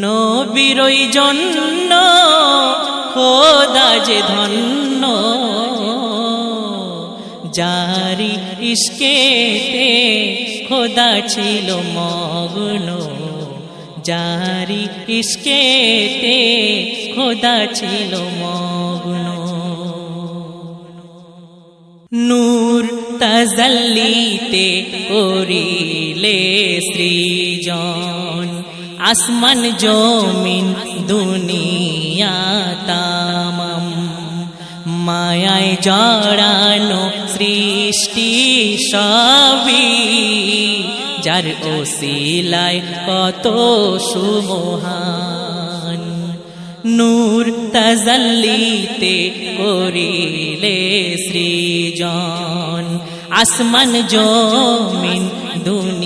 নবীরই জন্য খোদা যে ধন্য, যারি ইশকেতে খোদা ছিল মগ্ন, যারি ইশকেতে খোদা ছিল মগ্ন। নূর তাজাল্লিতে করিলে সৃজন, আসমান জমিন দুনিয়া তামাম, মায়ায় জড়ানো সৃষ্টি সবই, যার ওসিলায় কত সুমহান। নূর তাজাল্লিতে করিলে সৃজন, আসমান জমিন দুনিয়া